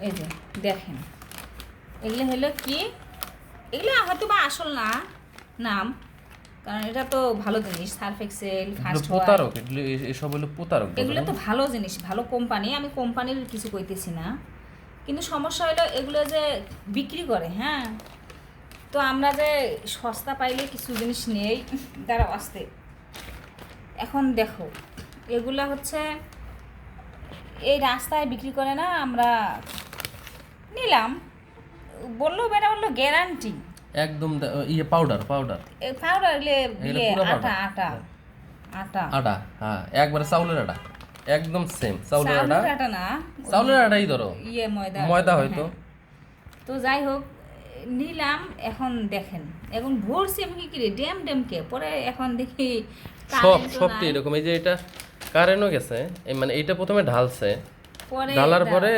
এই যে দেখেন, এগুলো হলো কি, এগুলো হয়তো বা আসল না নাম, কারণ এটা তো ভালো জিনিস, সার্ফ এক্সেল, এগুলো ফার্স্ট প্রতারক, এগুলো এসব হলো প্রতারক এগুলো বুঝলেন? তো ভালো জিনিস, ভালো কোম্পানি, আমি কোম্পানির কিছু কইতেছি না, কিন্তু সমস্যা হলো এগুলো যে বিক্রি করে, হ্যাঁ, তো আমরা যে সস্তা পাইলে কিছু জিনিস নেই, দাঁড়াও আসতে। এখন দেখো, এগুলা হচ্ছে এই রাস্তায় বিক্রি করে না, আমরা নিলাম, বললো বেটা বললো গ্যারান্টি, একদম ইয়ে পাউডার পাউডার পাউডার এটা ইয়ে পুরো আটা পাউডার। আটা আটা আটা, হ্যাঁ একবারে চাউলের আটা, একদম সেম চাউলের আটা। চাউলের আটা না, চাউলের আটাই ধরো, ইয়ে ময়দা ময়দা হ্যাঁ। হয়তো। তো যাই হোক, নিলাম, এখন দেখেন, এখন ভরছি আমি কি রে ড্যাম ড্যামকে, পরে এখন দেখি সব কারেন্টও সবটি নাই। এরকম। এই যে এটা কারেন্টও গেছে, মানে এইটা প্রথমে ঢালছে, পরে ঢালার পরে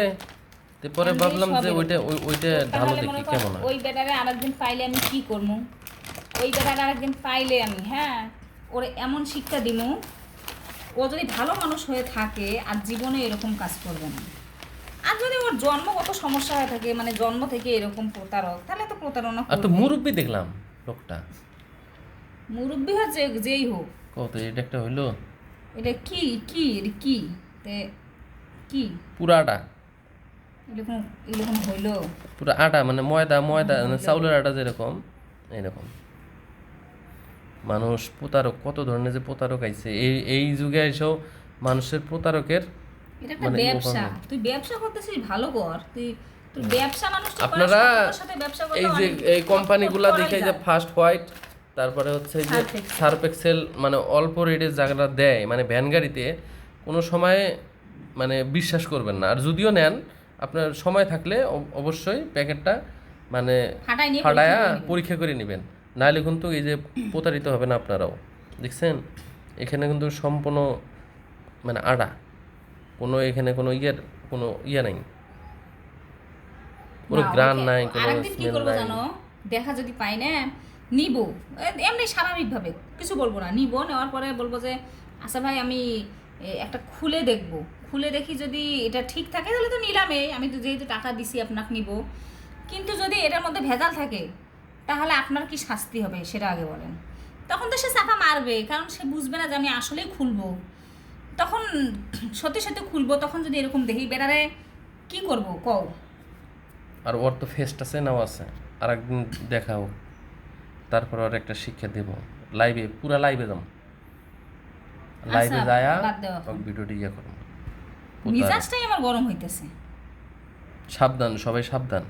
পরে আমি ভাবলাম সব যে এরকম। ওইটা তো ঢালো তাহলে দেখি মনে কর কেমন হয়। ওই বেটারে আরেকদিন পাইলে আমি কি করবো, ওই বেটারে আরেকদিন পাইলে আমি, হ্যাঁ, ওরে এমন শিক্ষা দিমু, ও যদি ভালো মানুষ হয়ে থাকে আর জীবনে এরকম কাজ করবে না। আর যদি ওর জন্মগত সমস্যা হয়ে থাকে, মানে জন্ম থেকে এরকম প্রতারক, তাহলে তো প্রতারণা আর তো করবে। মুরব্বি দেখলাম লোকটা, মুরব্বী হচ্ছে যেই হোক, কত এটা একটা হইলো এটা কি কি এটা কি তে কি পুরা আটা, এরকম এরকম হইলো। পুরা আটা মানে ময়দা ময়দা মানে হইলো। চাউলের আটা যেরকম এইরকম। মানুষ প্রতারক, কত ধরনের যে প্রতারক আইছে এই এই যুগে এসেও মানুষের প্রতারকের এটা একটা মানে ব্যবসা, তুই ব্যবসা করতেছিস ভালো কর, তুই তুই ব্যবসা মানুষটা করা, আপনারা সততার সাথে ব্যবসা করলে এই যে অনেক এই কোম্পানিগুলা করাই দেখে যে যায়। ফার্স্ট হোয়াইট, তারপরে হচ্ছে এই যে সার্ফ এক্সেল। সার্ফ এক্সেল, মানে অল্প রেটে যারা দেয় মানে ভ্যান গাড়িতে, কোনো সময় মানে বিশ্বাস করবেন না। আর যদিও নেন, আপনার সময় থাকলে অবশ্যই প্যাকেটটা মানে ফাটাই নিয়ে ফাটায়া পরীক্ষা করে নিবেন। পরীক্ষা করে নেবেন, নাহলে কিন্তু এই যে প্রতারিত হবেন আপনারাও। দেখছেন এখানে কিন্তু সম্পূর্ণ মানে আড়া, কোনো এখানে কোনো কোনো ইয়ে নাই, কোনো না, গ্রান ওকে নাই, কোনো আরেকদিন কি স্মেল করবো নাই। জানো, দেখা যদি পাই না, নিব, এমনি স্বাভাবিকভাবে কিছু বলবো না, নিব, নেওয়ার পরে বলবো যে আচ্ছা ভাই আমি একটা খুলে দেখবো, খুলে দেখি যদি এটা ঠিক থাকে তাহলে তো নিলামে, আমি তো যেহেতু টাকা দিছি আপনাকে নিব, কিন্তু যদি এটার মধ্যে ভেজাল থাকে তাহলে আপনার কি শাস্তি হবে সেটা আগে বলেন। তখন তো সে চাপা মারবে, কারণ সে বুঝবে না যে আমি আসলেই খুলবো, তখন সত্যি সত্যি খুলবো, তখন যদি এরকম দেখি বেড়ারে কি করব কও। আর ওর তো ফেস্ট আছে নাও আছে, আর একদিন দেখাও, তারপর ওর একটা শিক্ষা দেব, লাইভে পুরা লাইভে যাম, লাইভে আচ্ছা, যায়া বাদ দেওয়া ভিডিওটি ইয়ে করবো। মিজাজটাই আমার গরম হইতেছে। সাবধান, সবাই সাবধান।